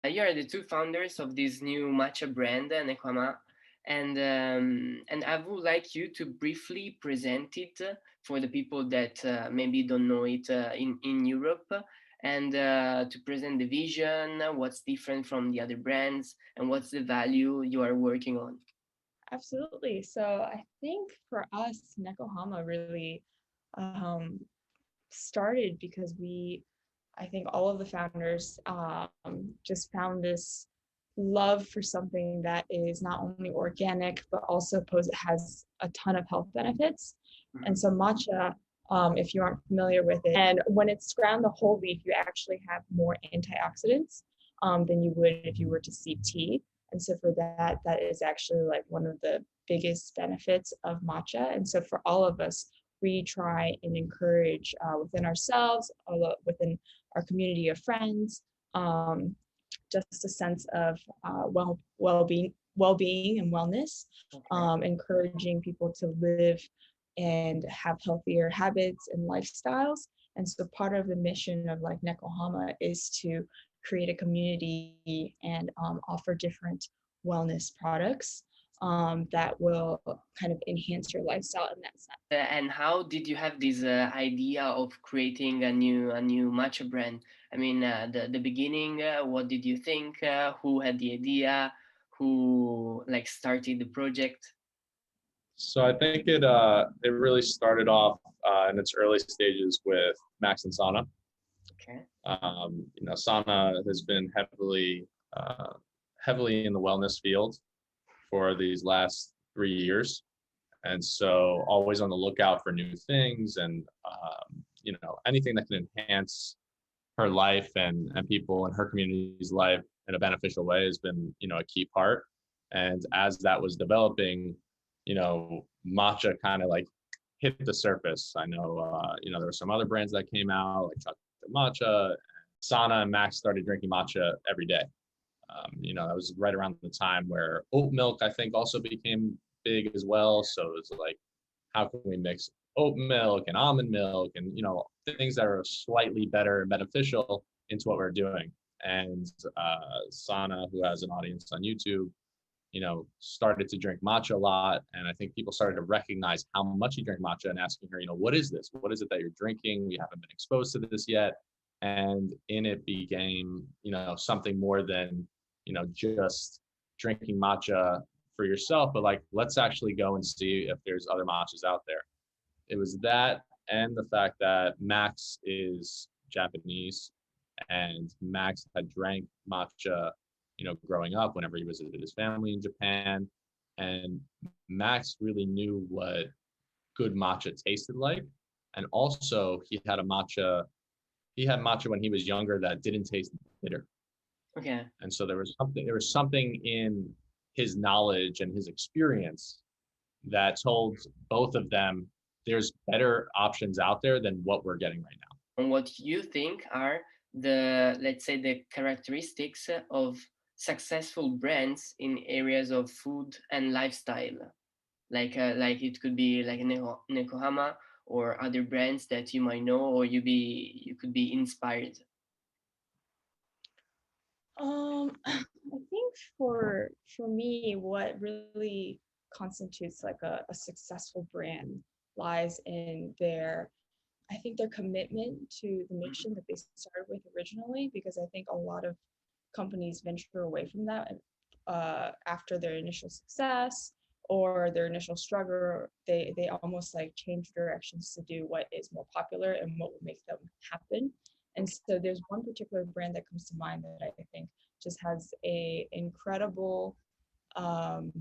You are the two founders of this new matcha brand, Nekohama, and I would like you to briefly present it for the people that maybe don't know it in Europe, and to present the vision, what's different from the other brands, and what's the value you are working on. Absolutely. So I think for us, Nekohama really um, started because I think all of the founders just found this love for something that is not only organic, but also has a ton of health benefits. And Mhm. so matcha, if you aren't familiar with it, and when it's ground the whole leaf, you actually have more antioxidants than you would if you were to steep tea. And so for that, that is actually like one of the biggest benefits of matcha. And so for all of us, we try and encourage within ourselves, within our community of friends, just a sense of well-being and wellness, Okay. encouraging people to live and have healthier habits and lifestyles. And so part of the mission of like Nekohama is to create a community and offer different wellness products that will kind of enhance your lifestyle in that sense. And how did you have this idea of creating a new matcha brand? I mean, the beginning. What did you think? Who had the idea? Who like started the project? So I think it really started off in its early stages with Max and Sana. Okay. Sana has been uh, heavily in the wellness field for these last 3 years, and so always on the lookout for new things and anything that can enhance her life and people in her community's life in a beneficial way has been a key part. And as that was developing, matcha kind of like hit the surface. I know there were some other brands that came out like chocolate matcha. Sana and Max started drinking matcha every day. That was right around the time where oat milk, I think, also became big as well. So it's like, how can we mix oat milk and almond milk and, things that are slightly better and beneficial into what we're doing. And Sana, who has an audience on YouTube, started to drink matcha a lot. And I think people started to recognize how much he drank matcha and asking her, what is this? What is it that you're drinking? We haven't been exposed to this yet. And in it became, something more than, just drinking matcha for yourself, but like, let's actually go and see if there's other matchas out there. It was that and the fact that Max is Japanese and Max had drank matcha, growing up whenever he visited his family in Japan. And Max really knew what good matcha tasted like. And also he had matcha when he was younger that didn't taste bitter. Okay. And so there was something in his knowledge and his experience that told both of them there's better options out there than what we're getting right now. And what you think are the, let's say, the characteristics of successful brands in areas of food and lifestyle? Like it could be like Nekohama or other brands that you might know, or you could be inspired. I think for me, what really constitutes like a successful brand lies in I think their commitment to the mission that they started with originally, because I think a lot of companies venture away from that after their initial success or their initial struggle. They almost like change directions to do what is more popular and what will make them happen. And so there's one particular brand that comes to mind that I think just has a um,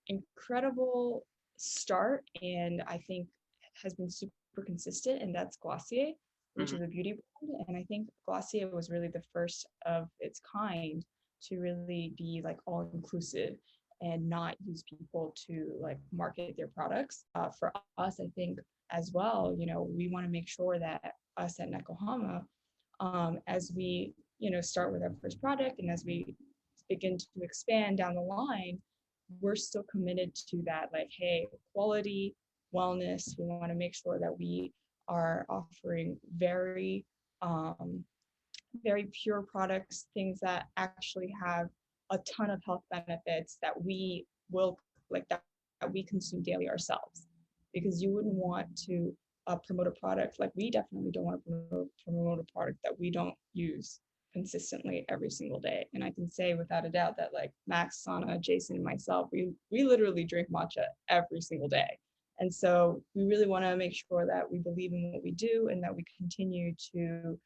incredible start, and I think has been super consistent, and that's Glossier, which is a Mhm. beauty brand. And I think Glossier was really the first of its kind to really be like all inclusive and not use people to like market their products. For us, I think as well, we want to make sure that us at Nekohama, as we start with our first product and as we begin to expand down the line, we're still committed to that, like, hey, quality, wellness. We want to make sure that we are offering very very pure products, things that actually have a ton of health benefits that we will that we consume daily ourselves, because you wouldn't want to promote a product, like we definitely don't want to promote a product that we don't use consistently every single day. And I can say without a doubt that like Max, Sana, Jason, and myself, we literally drink matcha every single day. And so we really want to make sure that we believe in what we do and that we continue to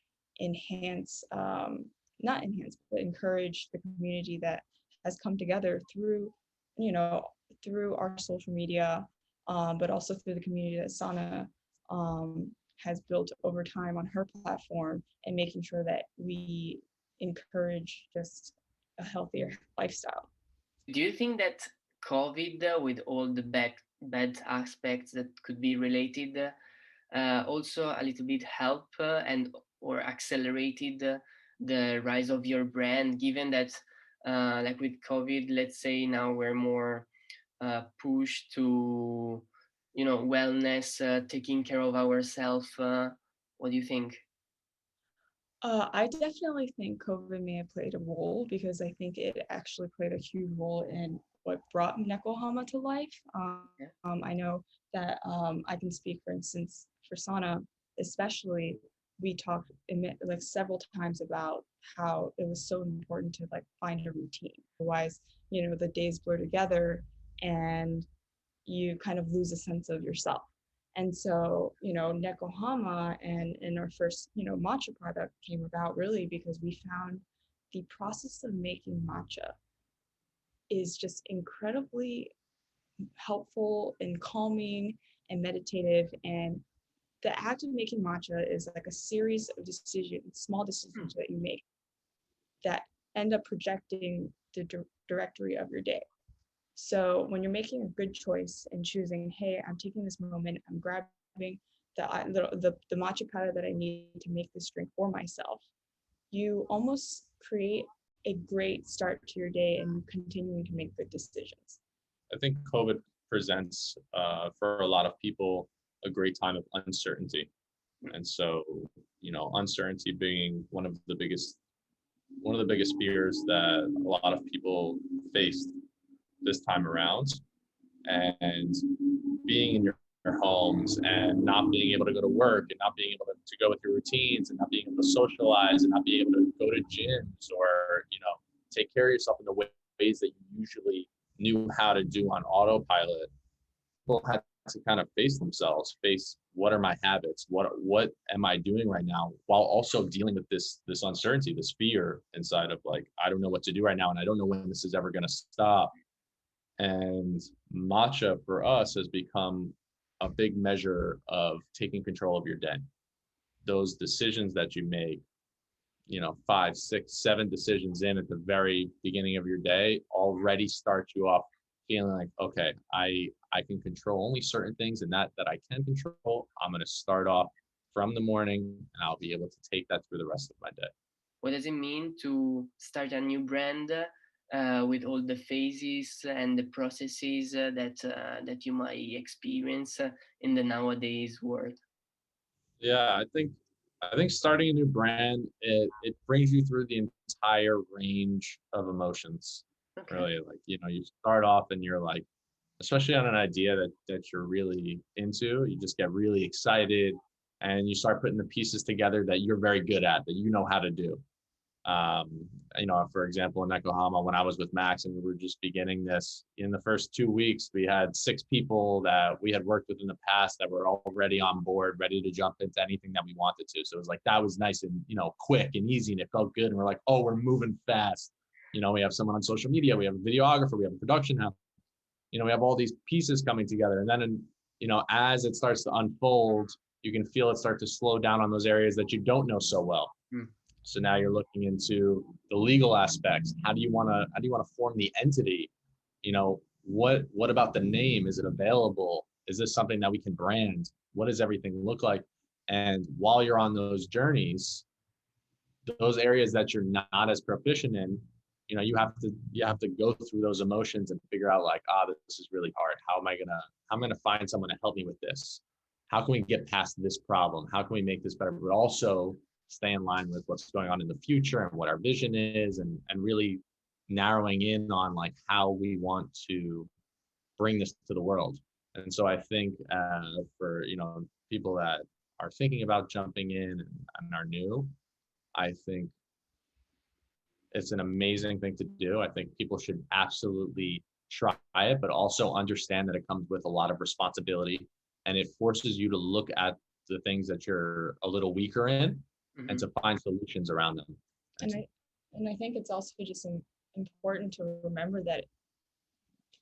enhance, not enhance, but encourage the community that has come together through, you know, through our social media, but also through the community that Sana has built over time on her platform, and making sure that we encourage just a healthier lifestyle. Do you think that COVID, with all the bad aspects that could be related, also a little bit help and or accelerated the rise of your brand, given that like with COVID, let's say now we're more pushed to, you know, wellness, taking care of ourselves. What do you think? I definitely think COVID may have played a role, because I think it actually played a huge role in what brought Nekohama to life. Yeah. I know that I can speak, for instance, for Sana, especially, we talked like several times about how it was so important to like find a routine. Otherwise, you know, the days blur together and you kind of lose a sense of yourself. And so, you know, Nekohama and our first, you know, matcha product came about really because we found the process of making matcha is just incredibly helpful and calming and meditative. And the act of making matcha is like a series of decisions, small decisions that you make that end up projecting the directory of your day. So when you're making a good choice and choosing, hey, I'm taking this moment, I'm grabbing the matcha powder that I need to make this drink for myself, you almost create a great start to your day and continuing to make good decisions. I think COVID presents for a lot of people a great time of uncertainty. And so, you know, uncertainty being one of the biggest fears that a lot of people faced this time around. And being in your homes and not being able to go to work and not being able to go with your routines and not being able to socialize and not being able to go to gyms or, you know, take care of yourself in the ways that you usually knew how to do on autopilot. People had to kind of face what are my habits, what am I doing right now, while also dealing with this uncertainty, this fear inside of like, I don't know what to do right now and I don't know when this is ever going to stop. And matcha for us has become a big measure of taking control of your day. Those decisions that you make, you know, 5, 6, 7 decisions in at the very beginning of your day already start you off feeling like, okay, I can control only certain things, and that I can control, I'm going to start off from the morning and I'll be able to take that through the rest of my day. What does it mean to start a new brand with all the phases and the processes that you might experience in the nowadays world? Yeah, I think starting a new brand, it brings you through the entire range of emotions. Okay. Really, like, you know, you start off and you're like, especially on an idea that you're really into, you just get really excited and you start putting the pieces together that you're very good at, that you know how to do. You know, for example, in Nekohama, when I was with Max and we were just beginning this, in the first 2 weeks, we had 6 people that we had worked with in the past that were already on board, ready to jump into anything that we wanted to. So it was like, that was nice and, you know, quick and easy, and it felt good. And we're like, oh, we're moving fast. You know, we have someone on social media, we have a videographer, we have a production house, you know, we have all these pieces coming together. And then, you know, as it starts to unfold, you can feel it start to slow down on those areas that you don't know so well. So now you're looking into the legal aspects. How do you want to form the entity? You know, what about the name? Is it available? Is this something that we can brand? What does everything look like? And while you're on those journeys, those areas that you're not as proficient in, you know, you have to go through those emotions and figure out like, this is really hard. How am I gonna find someone to help me with this? How can we get past this problem? How can we make this better? But also stay in line with what's going on in the future and what our vision is, and really narrowing in on like how we want to bring this to the world. And so I think for people that are thinking about jumping in and are new, I think it's an amazing thing to do. I think people should absolutely try it, but also understand that it comes with a lot of responsibility, and it forces you to look at the things that you're a little weaker in and to find solutions around them. And I think it's also just important to remember that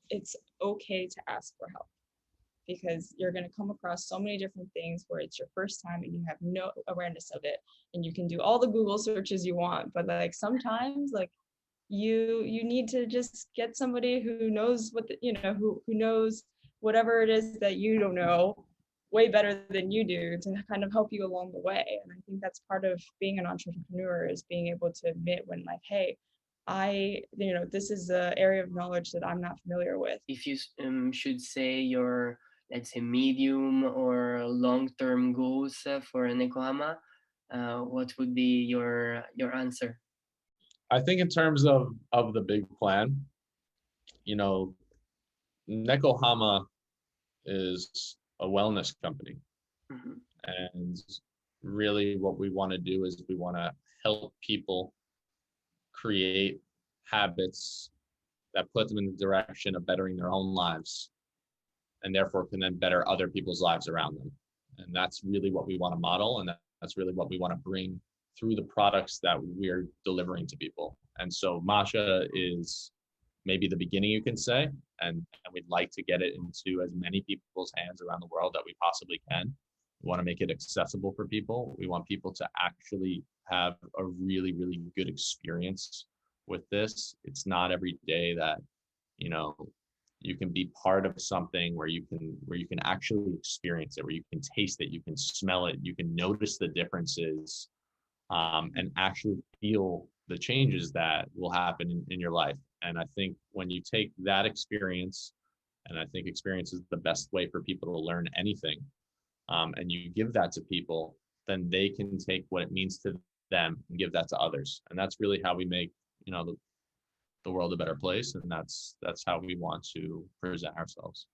it's okay to ask for help, because you're going to come across so many different things where it's your first time and you have no awareness of it, and you can do all the Google searches you want, but like sometimes like you need to just get somebody who knows what who knows whatever it is that you don't know way better than you do, to kind of help you along the way. And I think that's part of being an entrepreneur, is being able to admit when like, hey, this is an area of knowledge that I'm not familiar with. If you should say your, let's say, medium or long-term goals for Nekohama, what would be your answer? I think in terms of the big plan, Nekohama is a wellness company. And really what we want to do is we want to help people create habits that put them in the direction of bettering their own lives, and therefore can then better other people's lives around them. And that's really what we want to model, and that's really what we want to bring through the products that we're delivering to people. And so matcha is maybe the beginning, you can say, and we'd like to get it into as many people's hands around the world that we possibly can. We want to make it accessible for people. We want people to actually have a really, really good experience with this. It's not every day that, you can be part of something where you can actually experience it, where you can taste it, you can smell it, you can notice the differences, and actually feel the changes that will happen in your life. And I think when you take that experience, and I think experience is the best way for people to learn anything, and you give that to people, then they can take what it means to them and give that to others. And that's really how we make, the world a better place. And that's how we want to present ourselves.